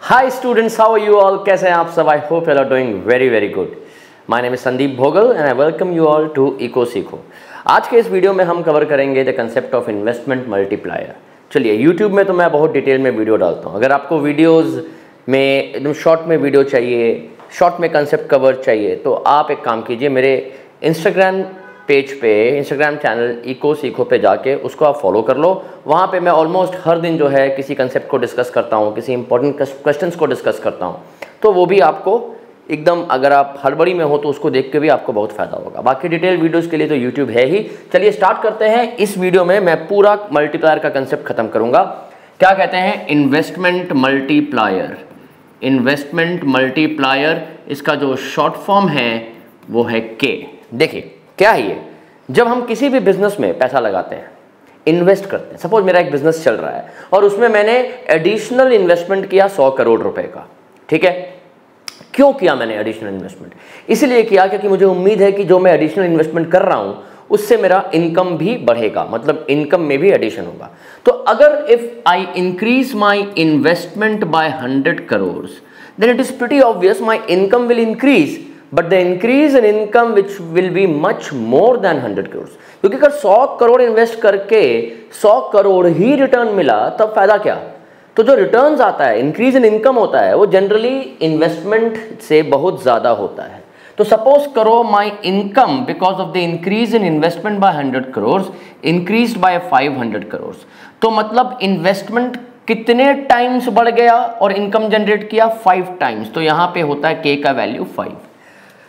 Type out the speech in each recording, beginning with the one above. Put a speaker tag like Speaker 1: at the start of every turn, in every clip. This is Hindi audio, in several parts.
Speaker 1: Hi students, how are you all? कैसे हैं आप सब? I hope you are doing very good. My name is Sandeep Bhogal and I welcome you all to Eco Seco. आज के इस वीडियो में हम कवर करेंगे the concept of investment multiplier. चलिए, YouTube में तो मैं बहुत डिटेल में वीडियो डालता हूँ। अगर आपको वीडियोज़ में एकदम शॉर्ट में वीडियो चाहिए, शॉर्ट में कंसेप्ट कवर चाहिए, तो आप एक काम कीजिए, मेरे इंस्टाग्राम पेज पे, इंस्टाग्राम चैनल इको सीखो पे जाके उसको आप फॉलो कर लो। वहाँ पे मैं ऑलमोस्ट हर दिन जो है किसी कंसेप्ट को डिस्कस करता हूँ, किसी इंपॉर्टेंट क्वेश्चंस को डिस्कस करता हूँ। तो वो भी आपको एकदम, अगर आप हड़बड़ी में हो तो उसको देख के भी आपको बहुत फ़ायदा होगा। बाकी डिटेल वीडियोज़ के लिए तो यूट्यूब है ही। चलिए स्टार्ट करते हैं। इस वीडियो में मैं पूरा मल्टीप्लायर का कंसेप्ट खत्म करूँगा। क्या कहते हैं? Investment multiplier. इन्वेस्टमेंट मल्टीप्लायर, इसका जो शॉर्ट फॉर्म है वो है के। देखिए क्या है ये, जब हम किसी भी बिजनेस में पैसा लगाते हैं, इन्वेस्ट करते हैं, सपोज मेरा एक बिजनेस चल रहा है और उसमें मैंने एडिशनल इन्वेस्टमेंट किया 100 करोड़ रुपए का, ठीक है। क्यों किया मैंने एडिशनल इन्वेस्टमेंट? इसलिए किया क्योंकि मुझे उम्मीद है कि जो मैं एडिशनल इन्वेस्टमेंट कर रहा हूं उससे मेरा इनकम भी बढ़ेगा, मतलब इनकम में भी एडिशन होगा। तो अगर if I increase my investment by 100 crore, then it is pretty obvious my income will increase, but the increase in income which will be much more than 100 crore. क्योंकि अगर 100 करोड़ इन्वेस्ट करके 100 करोड़ ही रिटर्न मिला, तब फायदा क्या? तो जो रिटर्न्स आता है, इंक्रीज इन इनकम होता है, वो जनरली इन्वेस्टमेंट से बहुत ज़्यादा होता है। तो सपोज करो my income because of the increase in investment by 100 crore increase by 500 crore, तो मतलब इन्वेस्टमेंट कितने टाइम्स बढ़ गया और इनकम जनरेट किया? 5 टाइम्स। तो यहाँ पे होता है के का वैल्यू 5।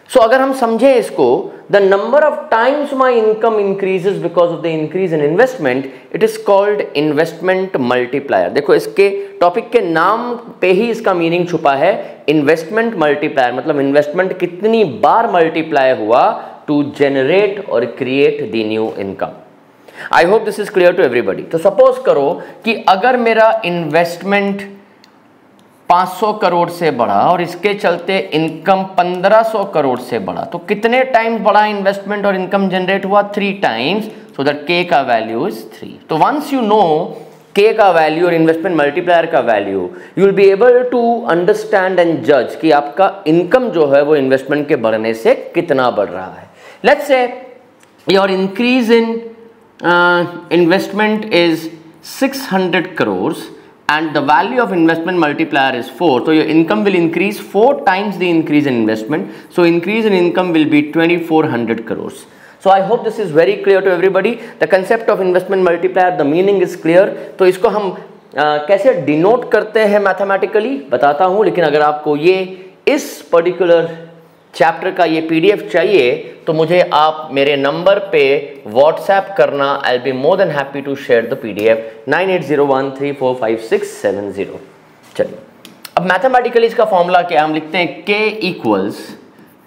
Speaker 1: सो अगर हम समझे इसको, the number of times my income increases because of the increase in investment, it is called investment multiplier. देखो, इसके टॉपिक के नाम पे ही इसका मीनिंग छुपा है, इन्वेस्टमेंट मल्टीप्लायर, मतलब इन्वेस्टमेंट कितनी बार मल्टीप्लाई हुआ टू जनरेट और create the new income. I hope this is clear to everybody. तो सपोज करो कि अगर मेरा इन्वेस्टमेंट 500 करोड़ से बढ़ा और इसके चलते इनकम 1500 करोड़ से बढ़ा, तो कितने टाइम्स बढ़ा इन्वेस्टमेंट और इनकम जनरेट हुआ? 3 टाइम्स। सो दैट के का वैल्यू इज 3। तो वंस यू नो के का वैल्यू और इन्वेस्टमेंट मल्टीप्लायर का value, you will be able to understand and जज कि आपका इनकम जो है वो इन्वेस्टमेंट के बढ़ने से कितना बढ़ रहा है। Let's say your increase in investment is 600 crore and the value of investment multiplier is 4, so your income will increase 4 times the increase in investment, so increase in income will be 2400 crores. So I hope this is very clear to everybody. The concept of investment multiplier, the meaning is clear. तो इसको हम कैसे डिनोट करते हैं मैथमेटिकली बताता हूँ, लेकिन अगर आपको ये इस पर्टिकुलर चैप्टर का ये PDF चाहिए तो मुझे आप मेरे नंबर पे व्हाट्सएप करना। I be more than happy to share the PDF 9801345670। चलिए, अब मैथमेटिकली इसका फॉर्मूला क्या हम लिखते हैं? K equals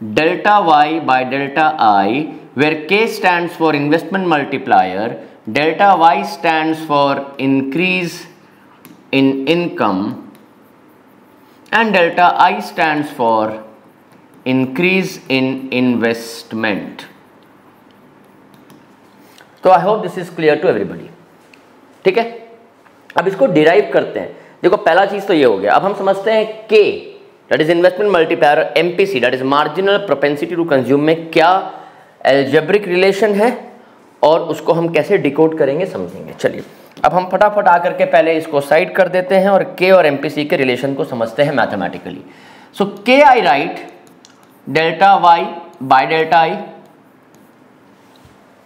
Speaker 1: delta Y by delta I, where K stands for investment multiplier, delta Y stands for increase in income and delta I stands for increase in investment. तो I hope this is clear to everybody, ठीक है। अब इसको डिराइव करते हैं। देखो, पहला चीज तो ये हो गया। अब हम समझते हैं K, that is investment multiplier, MPC that is marginal propensity to consume, में क्या एल्जेब्रिक रिलेशन है और उसको हम कैसे डिकोड करेंगे समझेंगे। चलिए, अब हम फटाफट आकर के पहले इसको साइड कर देते हैं और के और MPC के रिलेशन को समझते हैं mathematically. So K I write delta Y by delta I,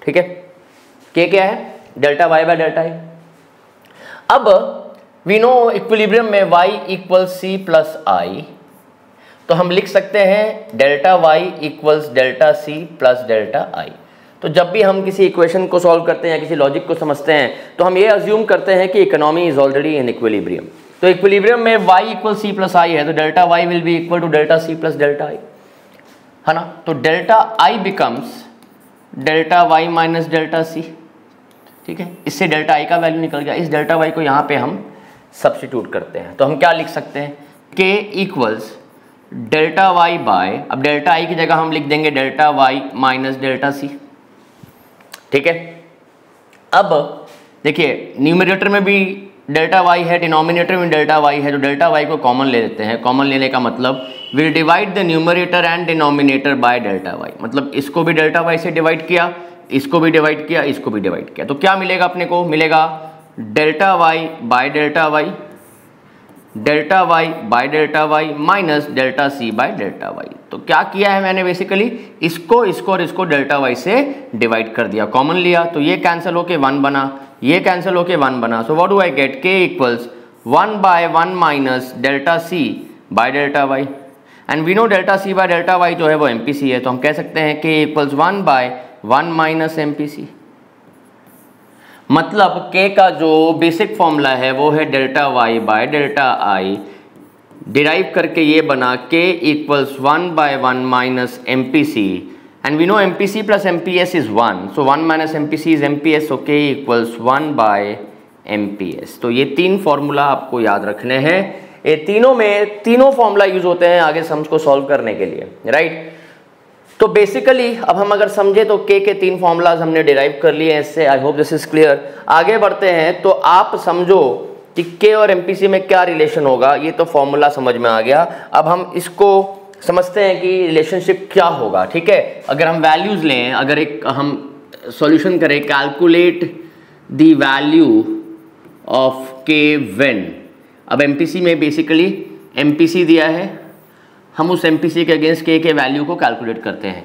Speaker 1: ठीक है। के क्या है? Delta Y by delta I. अब वी नो इक्विलिब्रियम में y equal C plus I, तो हम लिख सकते हैं delta Y equals delta C plus delta I. तो जब भी हम किसी इक्वेशन को सॉल्व करते हैं या किसी लॉजिक को समझते हैं तो हम ये अज्यूम करते हैं कि economy is already in equilibrium. तो इक्विलिब्रियम में y equal C plus I है, तो delta Y will be equal to delta C plus delta I, है ना। तो delta I becomes delta Y minus delta C, ठीक है। इससे डेल्टा आई का वैल्यू निकल गया। इस डेल्टा वाई को यहाँ पे हम सब्स्टिट्यूट करते हैं, तो हम क्या लिख सकते हैं? K equals delta Y by, अब डेल्टा आई की जगह हम लिख देंगे delta Y minus delta C, ठीक है। अब देखिए, न्यूमरेटर में भी डेल्टा वाई है, डिनोमिनेटर में डेल्टा वाई है, तो डेल्टा वाई को कॉमन ले लेते हैं। कॉमन लेने का मतलब will divide the numerator and denominator by delta Y, मतलब इसको भी डेल्टा वाई से डिवाइड किया, इसको भी डिवाइड किया, इसको भी डिवाइड किया, तो क्या मिलेगा अपने को? मिलेगा delta Y by delta Y, delta Y by delta Y minus delta C by delta Y. तो क्या किया है मैंने? बेसिकली इसको और इसको डेल्टा वाई से डिवाइड कर दिया, कॉमन लिया, तो ये कैंसिल होके 1 बना, ये कैंसिल होके 1 बना। So what do I get? k equals 1 by 1 minus delta C by delta Y, and we know delta C by delta Y जो है वो एमपीसी है, तो हम कह सकते हैं k equals 1 by 1 minus MPC. मतलब k का जो बेसिक फॉर्मूला है वो है delta Y by delta I, derive करके ये बना k equals 1 by 1 minus MPC, and we know MPC plus MPS is 1, so 1 minus MPC is MPS, so k equals 1 by MPS. तो ये 3 फॉर्मूला आपको याद रखने हैं, ये तीनों में तीनों फॉर्मूला यूज होते हैं आगे सम्स को सॉल्व करने के लिए, राइट। तो बेसिकली अब हम अगर समझे तो k के 3 फॉर्मूलाज हमने डिराइव कर लिए हैं इससे। आई होप दिस इज क्लियर। आगे बढ़ते हैं तो आप समझो कि k और एमपीसी में क्या रिलेशन होगा, ये तो फॉर्मूला समझ में आ गया। अब हम इसको समझते हैं कि रिलेशनशिप क्या होगा, ठीक है। अगर हम वैल्यूज लें, अगर एक हम सॉल्यूशन करें, calculate the value of k when, अब एमपीसी में बेसिकली एमपीसी दिया है, हम उस एमपीसी के अगेंस्ट k के वैल्यू को कैलकुलेट करते हैं।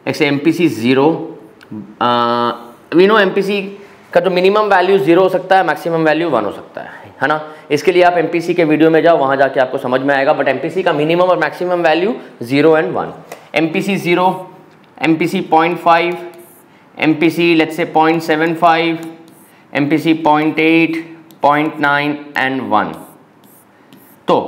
Speaker 1: जैसे एमपीसी 0, वी नो एमपीसी का जो मिनिमम वैल्यू 0 हो सकता है, मैक्सिमम वैल्यू 1 हो सकता है ना। इसके लिए आप एमपीसी के वीडियो में जाओ, वहाँ जाके आपको समझ में आएगा, बट एमपीसी का मिनिमम और maximum value 0 and 1। MPC 0, MPC 0.5, MPC let's say 0.75, MPC 0.8, 0.9 and 1। तो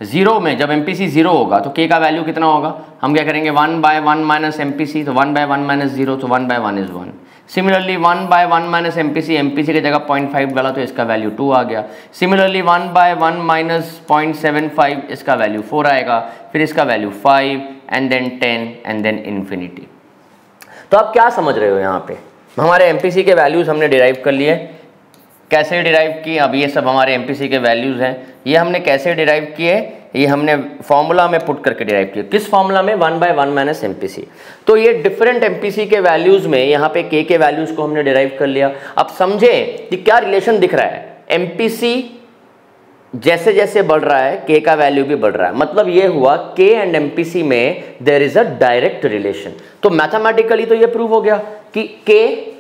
Speaker 1: 0 में जब एमपीसी 0 होगा तो k का वैल्यू कितना होगा? हम क्या करेंगे? 1 बाय 1 माइनस एमपीसी, तो 1 बाय 1 माइनस 0, तो 1 by 1 is 1। Similarly 1 by 1 minus MPC, MPC की जगह 0.5 डाला तो इसका वैल्यू 2 आ गया। सिमिलरली 1 बाय 1 माइनस 0.75, इसका वैल्यू 4 आएगा, फिर इसका value 5 and then 10 and then infinity. तो आप क्या समझ रहे हो यहाँ पे? हमारे एमपीसी के वैल्यूज हमने डिराइव कर लिए। कैसे डिराइव किए? अब ये सब हमारे एमपीसी के वैल्यूज हैं, ये हमने कैसे डिराइव किए? ये हमने फॉर्मूला में पुट करके डिराइव किए। किस फॉर्मूला में? 1 बाय 1 माइनस एमपीसी। तो ये डिफरेंट एमपीसी के वैल्यूज में यहाँ पे k के वैल्यूज को हमने डिराइव कर लिया। अब समझे कि क्या रिलेशन दिख रहा है। एमपीसी जैसे जैसे बढ़ रहा है k का वैल्यू भी बढ़ रहा है, मतलब ये हुआ k एंड एमपीसी में there is a direct relation. तो मैथमेटिकली तो ये प्रूव हो गया कि k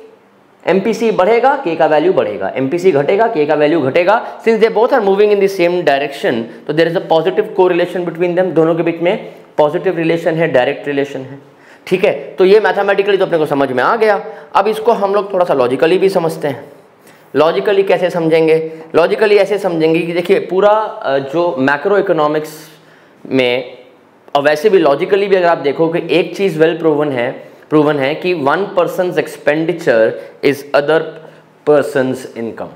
Speaker 1: एमपीसी बढ़ेगा, k का वैल्यू बढ़ेगा, एमपीसी घटेगा, k का वैल्यू घटेगा। Since they both are moving in the same direction, तो there is a positive correlation between them. दोनों के बीच में पॉजिटिव रिलेशन है, डायरेक्ट रिलेशन है, ठीक है। तो ये मैथमेटिकली तो अपने को समझ में आ गया। अब इसको हम लोग थोड़ा सा लॉजिकली भी समझते हैं। लॉजिकली कैसे समझेंगे? लॉजिकली ऐसे समझेंगे कि देखिए पूरा जो मैक्रो इकोनॉमिक्स में, और वैसे भी लॉजिकली भी अगर आप देखो कि एक चीज़ वेल प्रूवन है कि one person's expenditure is other person's income.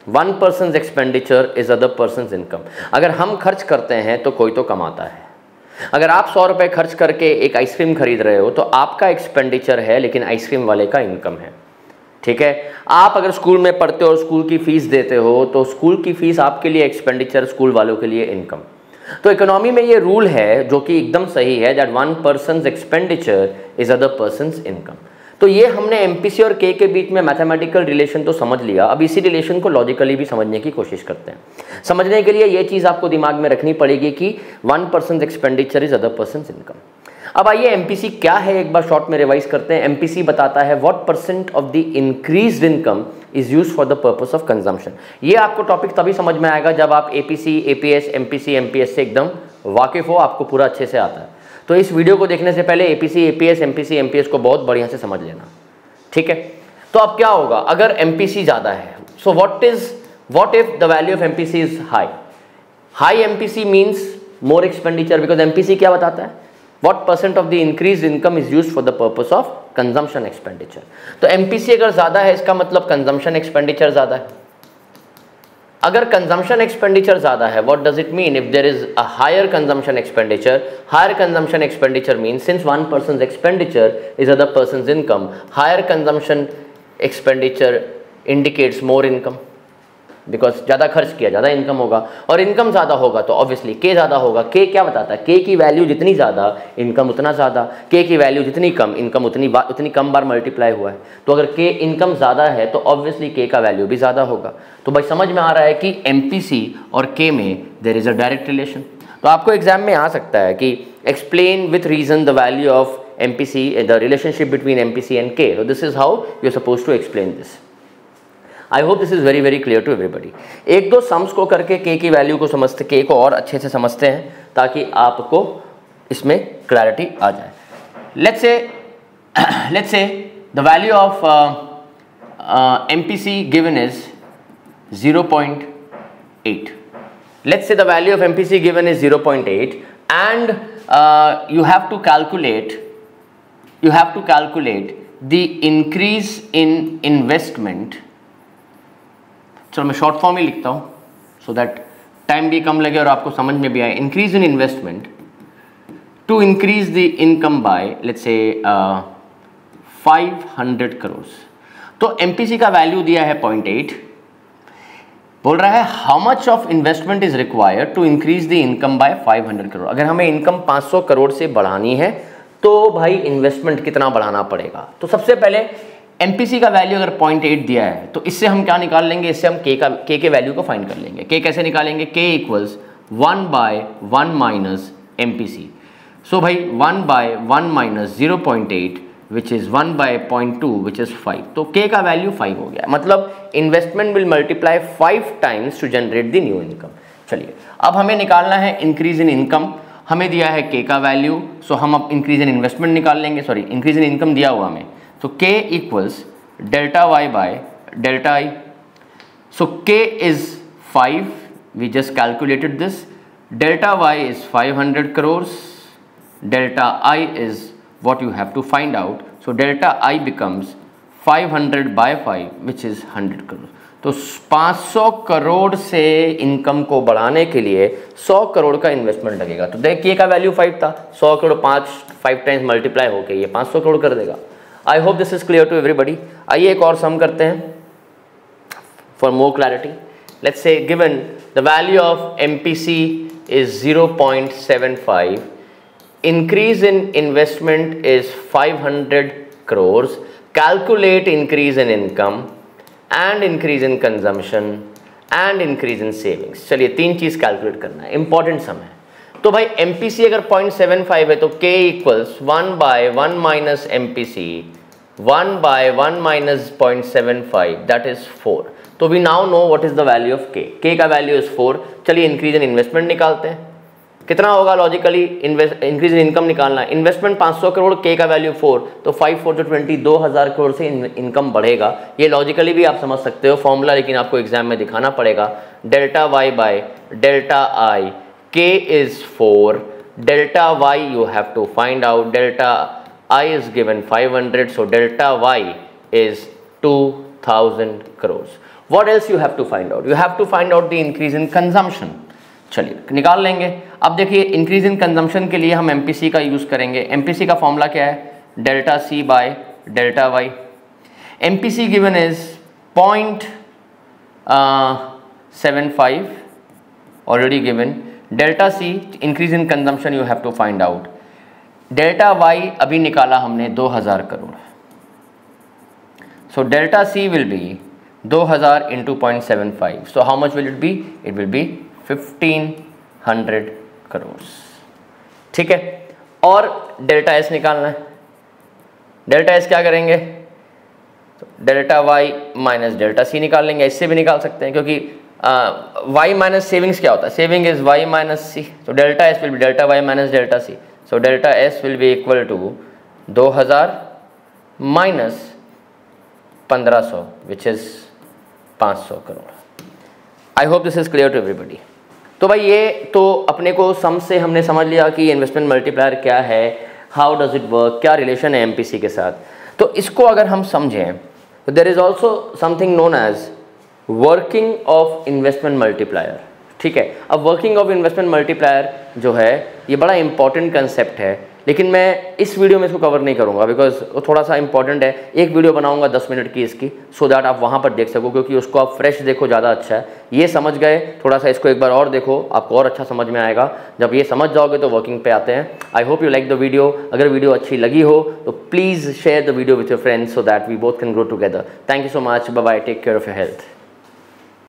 Speaker 1: One person's expenditure is other person's income. अगर हम खर्च करते हैं तो कोई तो कमाता है। अगर आप 100 रुपये खर्च करके एक आइसक्रीम खरीद रहे हो तो आपका एक्सपेंडिचर है, लेकिन आइसक्रीम वाले का इनकम है, ठीक है। आप अगर स्कूल में पढ़ते हो और स्कूल की फीस देते हो तो स्कूल की फीस आपके लिए एक्सपेंडिचर, स्कूल वालों के लिए इनकम। तो इकोनॉमी में ये रूल है जो कि एकदम सही है, that one person's expenditure is other person's income. तो ये हमने एमपीसी और k के बीच में मैथमेटिकल रिलेशन तो समझ लिया। अब इसी रिलेशन को लॉजिकली भी समझने की कोशिश करते हैं। समझने के लिए ये चीज़ आपको दिमाग में रखनी पड़ेगी कि one person's expenditure is other person's income. अब आइए एमपीसी क्या है एक बार शॉर्ट में रिवाइज करते हैं। एमपीसी बताता है what percent of the increased income is used for the purpose of consumption. ये आपको टॉपिक तभी समझ में आएगा जब आप एपीसी, एपीएस, एमपीसी, एमपीएस से एकदम वाकिफ हो, आपको पूरा अच्छे से आता है। तो इस वीडियो को देखने से पहले एपीसी, एपीएस, एमपीसी, एमपीएस को बहुत बढ़िया से समझ लेना, ठीक है। तो अब क्या होगा अगर एमपीसी ज़्यादा है? So what if the value of MPC is high? High MPC means more expenditure, because MPC क्या बताता है? What percent of the increased income is used for the purpose of consumption expenditure? तो MPC अगर ज़्यादा है इसका मतलब consumption expenditure ज़्यादा है। अगर consumption expenditure ज़्यादा है, what does it mean? If there is a higher consumption expenditure means since one person's expenditure is other person's income, higher consumption expenditure indicates more income. Because ज़्यादा खर्च किया ज़्यादा इनकम होगा, और इनकम ज़्यादा होगा तो ऑब्वियसली के ज़्यादा होगा। के क्या बताता है? के की वैल्यू जितनी ज़्यादा इनकम उतना ज़्यादा, के की वैल्यू जितनी कम इनकम उतनी कम बार मल्टीप्लाई हुआ है। तो अगर के इनकम ज़्यादा है तो ऑब्वियसली के का वैल्यू भी ज़्यादा होगा। तो भाई समझ में आ रहा है कि MPC और के में there is a direct relation. तो आपको एग्जाम में आ सकता है कि explain with reason the value of MPC, the relationship between MPC and K. So this is how you're supposed to explain this. I hope this is very very clear to everybody. एक दो सम्स को करके K की वैल्यू को समझते, K को और अच्छे से समझते हैं ताकि आपको इसमें क्लैरिटी आ जाए। Let's say the value of MPC given is 0.8. Let's say the value of MPC given is 0.8 and you have to calculate the increase in investment। चलो मैं शॉर्ट फॉर्म ही लिखता हूँ सो दैट टाइम भी कम लगे और आपको समझ में भी आए। Increase in investment to increase the income by let's say 500 crore. तो MPC का वैल्यू दिया है 0.8, बोल रहा है how much of investment is required to increase the income bye 500 crore. अगर हमें इनकम 500 करोड़ से बढ़ानी है तो भाई इन्वेस्टमेंट कितना बढ़ाना पड़ेगा। तो सबसे पहले MPC का वैल्यू अगर 0.8 दिया है तो इससे हम क्या निकाल लेंगे? इससे हम के के वैल्यू को फाइंड कर लेंगे। के कैसे निकालेंगे? के इक्वल्स 1/1 माइनस MPC। सो भाई 1/1 minus 0.8 which is 1/0.2 which is 5। तो के का वैल्यू 5 हो गया, मतलब investment will multiply 5 times to generate the new income. चलिए अब हमें निकालना है इंक्रीज इन इनकम। हमें दिया है के का वैल्यू, सो हम अब इंक्रीज इन इन्वेस्टमेंट निकाल लेंगे, सॉरी इंक्रीज इन इनकम दिया हुआ हमें। तो K equals delta Y by delta I. So K is 5, we just calculated this. Delta Y is 500 crore, delta I is what you have to find out. So delta I becomes 500 by 5 which is 100 crore. तो 500 करोड़ से इनकम को बढ़ाने के लिए 100 करोड़ का इन्वेस्टमेंट लगेगा। तो देखिए का वैल्यू 5 था, 100 करोड़ 5 टाइम्स मल्टीप्लाई होकर ये 500 करोड़ कर देगा। आई hope this is clear to everybody. आइए एक और सम करते हैं for more clarity. Let's say given the value of MPC is 0.75, increase in investment is 500 crores, calculate increase in income and increase in consumption and increase in savings। चलिए तीन चीज़ कैलकुलेट करना है, इंपॉर्टेंट सम है। तो भाई MPC अगर 0.75 है तो K equals 1/1 minus MPC 1/1 minus 0.75 that is 4। तो we now know what is the value of K का वैल्यू इज 4। चलिए इंक्रीज इन इन्वेस्टमेंट निकालते हैं। कितना होगा? लॉजिकली इंक्रीज इन इनकम निकालना है। इन्वेस्टमेंट 500 करोड़, के का वैल्यू 4, तो 5 4 20 2000 करोड़ से इनकम बढ़ेगा। ये लॉजिकली भी आप समझ सकते हो फॉर्मूला, लेकिन आपको एग्जाम में दिखाना पड़ेगा। Delta Y by delta I, K is 4, delta Y you have to find out, delta I is given 500, so delta Y is 2000 crore. What else you have to find out? You have to find out the increase in consumption. चलिए निकाल लेंगे। अब देखिए इंक्रीज इन कंजम्पशन के लिए हम MPC का यूज़ करेंगे। MPC का फॉर्मूला क्या है? Delta C by delta Y. MPC given is 0.75 already given. Delta C increase in consumption you have to find out. Delta Y अभी निकाला हमने 2000 crore. So delta C will be 2000 into 0.75। So how much will it be? It will be 1500 crore. ठीक है, और डेल्टा एस निकालना है। डेल्टा एस क्या करेंगे? तो delta Y minus delta C निकाल लेंगे। इससे भी निकाल सकते हैं क्योंकि वाई माइनस सेविंग्स क्या होता है? Saving is Y minus C. तो delta S will be delta Y minus delta C. So delta S will be equal to 2000 minus 1500 which is 500 crore. I hope this is clear to everybody. तो भाई ये तो अपने को सम से हमने समझ लिया कि इन्वेस्टमेंट मल्टीप्लायर क्या है, हाउ डज इट वर्क, क्या रिलेशन है MPC के साथ। तो इसको अगर हम समझें तो there is also something known as working of investment multiplier. ठीक है, अब वर्किंग ऑफ इन्वेस्टमेंट मल्टीप्लायर जो है ये बड़ा इंपॉर्टेंट कंसेप्ट है, लेकिन मैं इस वीडियो में इसको कवर नहीं करूँगा बिकॉज वो थोड़ा सा इंपॉर्टेंट है। एक वीडियो बनाऊँगा 10 मिनट की इसकी, सो दैट आप वहाँ पर देख सको, क्योंकि उसको आप फ्रेश देखो ज़्यादा अच्छा है। ये समझ गए, थोड़ा सा इसको एक बार और देखो, आपको और अच्छा समझ में आएगा। जब ये समझ जाओगे तो वर्किंग पे आते हैं। I hope you like the video. अगर वीडियो अच्छी लगी हो तो please share the video with your friends so that we both can grow together. Thank you so much, bye bye, take care of your health.